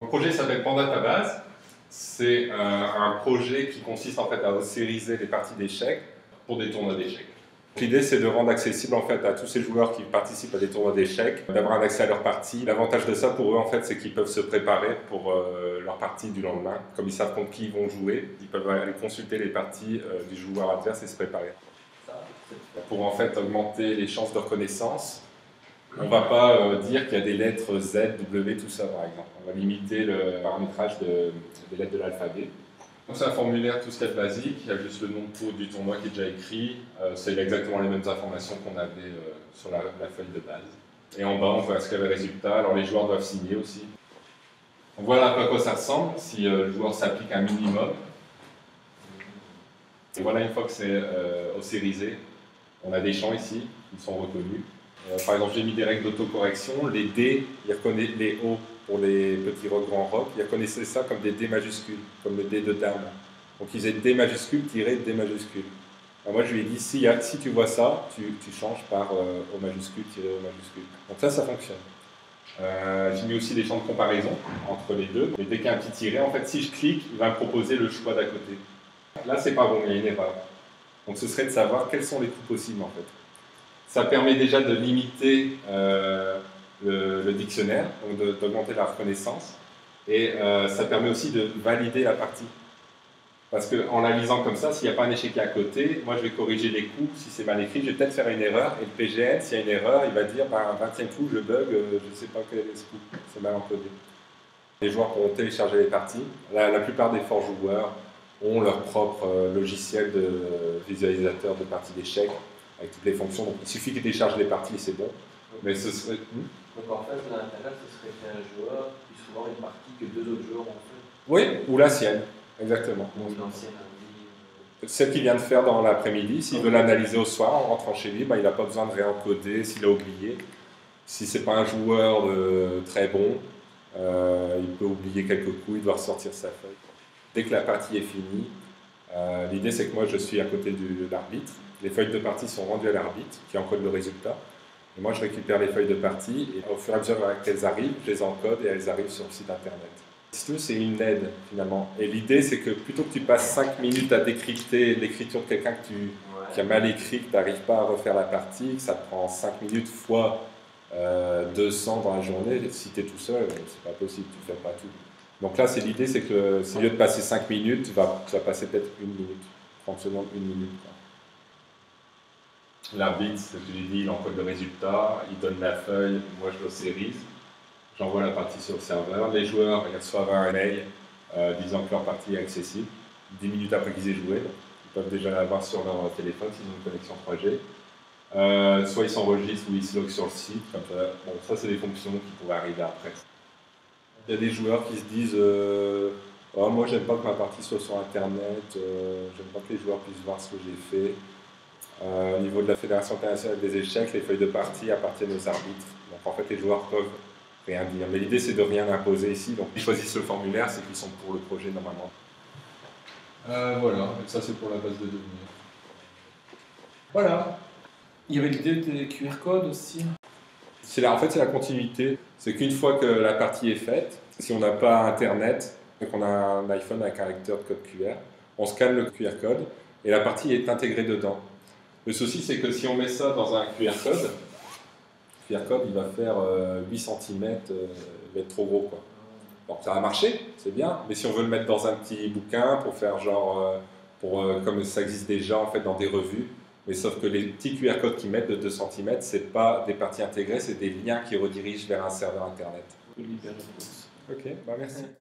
projet s'appelle Pandatabase. C'est un projet qui consiste en fait à sériser les parties d'échecs pour des tournois d'échecs. L'idée, c'est de rendre accessible en fait à tous ces joueurs qui participent à des tournois d'échecs, d'avoir un accès à leurs parties. L'avantage de ça pour eux, en fait, c'est qu'ils peuvent se préparer pour leur partie du lendemain. Comme ils savent contre qui ils vont jouer, ils peuvent aller consulter les parties du joueur adverse et se préparer. Pour en fait augmenter les chances de reconnaissance, on ne va pas dire qu'il y a des lettres Z, W, tout ça par exemple. On va limiter le paramétrage des lettres de l'alphabet. Donc c'est un formulaire tout ce qu'il y a de basique, il y a juste le nom du tournoi qui est déjà écrit, c'est exactement les mêmes informations qu'on avait sur la feuille de base. Et en bas on peut inscrire les résultats, alors les joueurs doivent signer aussi. On voit là un peu à quoi ça ressemble, si le joueur s'applique un minimum. Et voilà, une fois que c'est ossérisé, on a des champs ici qui sont reconnus. Par exemple, j'ai mis des règles d'autocorrection. Les D, il reconnaît les O pour les petits rocs, grands rocs. Il reconnaissait ça comme des D majuscules, comme le D de dame. Donc ils faisaient D majuscule tiré D majuscule. Alors moi je lui ai dit, si tu vois ça, tu changes par O majuscule tiré O majuscule. Donc ça fonctionne. J'ai mis aussi des champs de comparaison entre les deux. Et dès qu'il y a un petit tiré, en fait, si je clique, il va me proposer le choix d'à côté. Là, c'est pas bon, il y a une erreur. Donc ce serait de savoir quels sont les coups possibles en fait. Ça permet déjà de limiter le dictionnaire, donc d'augmenter la reconnaissance, et ça permet aussi de valider la partie. Parce qu'en la lisant comme ça, s'il n'y a pas un échec à côté, moi je vais corriger les coups, si c'est mal écrit, je vais peut-être faire une erreur, et le PGN, s'il y a une erreur, il va dire, bah, un 20e coup, je bug, je ne sais pas quel est ce coup, c'est mal encodé. Les joueurs pourront télécharger les parties. La plupart des forts joueurs ont leur propre logiciel de visualisateur de parties d'échecs, avec toutes les fonctions. Donc il suffit qu'ils téléchargent les parties et c'est bon. Mais ce serait... Donc en fait, l'intérêt, ce serait qu'un joueur puisse voir une partie que deux autres joueurs ont fait. Oui, ou la sienne, exactement. Donc l'ancienne celle qu'il vient de faire dans l'après-midi, s'il veut l'analyser au soir en rentrant chez lui, bah, il n'a pas besoin de réencoder s'il a oublié. Si ce n'est pas un joueur très bon, il peut oublier quelques coups, il doit ressortir sa feuille. Dès que la partie est finie, l'idée c'est que moi je suis à côté de l'arbitre. Les feuilles de partie sont rendues à l'arbitre qui encode le résultat. Et moi je récupère les feuilles de partie et au fur et à mesure qu'elles arrivent, je les encode et elles arrivent sur le site internet. C'est une aide finalement. Et l'idée c'est que plutôt que tu passes 5 minutes à décrypter l'écriture de quelqu'un qui a mal écrit, que tu n'arrives pas à refaire la partie, que ça te prend 5 minutes fois 200 dans la journée, si tu es tout seul, c'est pas possible, tu ne fais pas tout. Donc là, l'idée, c'est que au lieu de passer 5 minutes, tu vas passer peut-être 1 minute, 30 secondes, 1 minute. L'arbitre, je l'ai dit, il encode le résultat, il donne la feuille, moi je le sérise, j'envoie la partie sur le serveur. Les joueurs ils reçoivent un mail disant que leur partie est accessible, 10 minutes après qu'ils aient joué, donc ils peuvent déjà l'avoir sur leur téléphone s'ils ont une connexion 3G. Soit ils s'enregistrent ou ils se loguent sur le site, comme ça. Bon, ça c'est des fonctions qui pourraient arriver après. Il y a des joueurs qui se disent oh, moi j'aime pas que ma partie soit sur internet, j'aime pas que les joueurs puissent voir ce que j'ai fait. Au niveau de la Fédération internationale des échecs, les feuilles de partie appartiennent aux arbitres. Donc en fait les joueurs peuvent rien dire. Mais l'idée c'est de rien imposer ici. Donc ils choisissent le formulaire, c'est qu'ils sont pour le projet normalement. Voilà, et ça c'est pour la base de données. Voilà. Il y avait l'idée des QR codes aussi. En fait, c'est la continuité. C'est qu'une fois que la partie est faite, si on n'a pas Internet, donc on a un iPhone avec un lecteur de code QR, on scanne le QR code et la partie est intégrée dedans. Le souci, c'est que si on met ça dans un QR code, le QR code, il va faire 8 cm, il va être trop gros, quoi. Bon, ça va marcher, c'est bien, mais si on veut le mettre dans un petit bouquin pour faire genre, comme ça existe déjà en fait dans des revues, mais sauf que les petits QR codes qu'ils mettent de 2 cm, ce n'est pas des parties intégrées, c'est des liens qui redirigent vers un serveur internet. Ok, bah merci.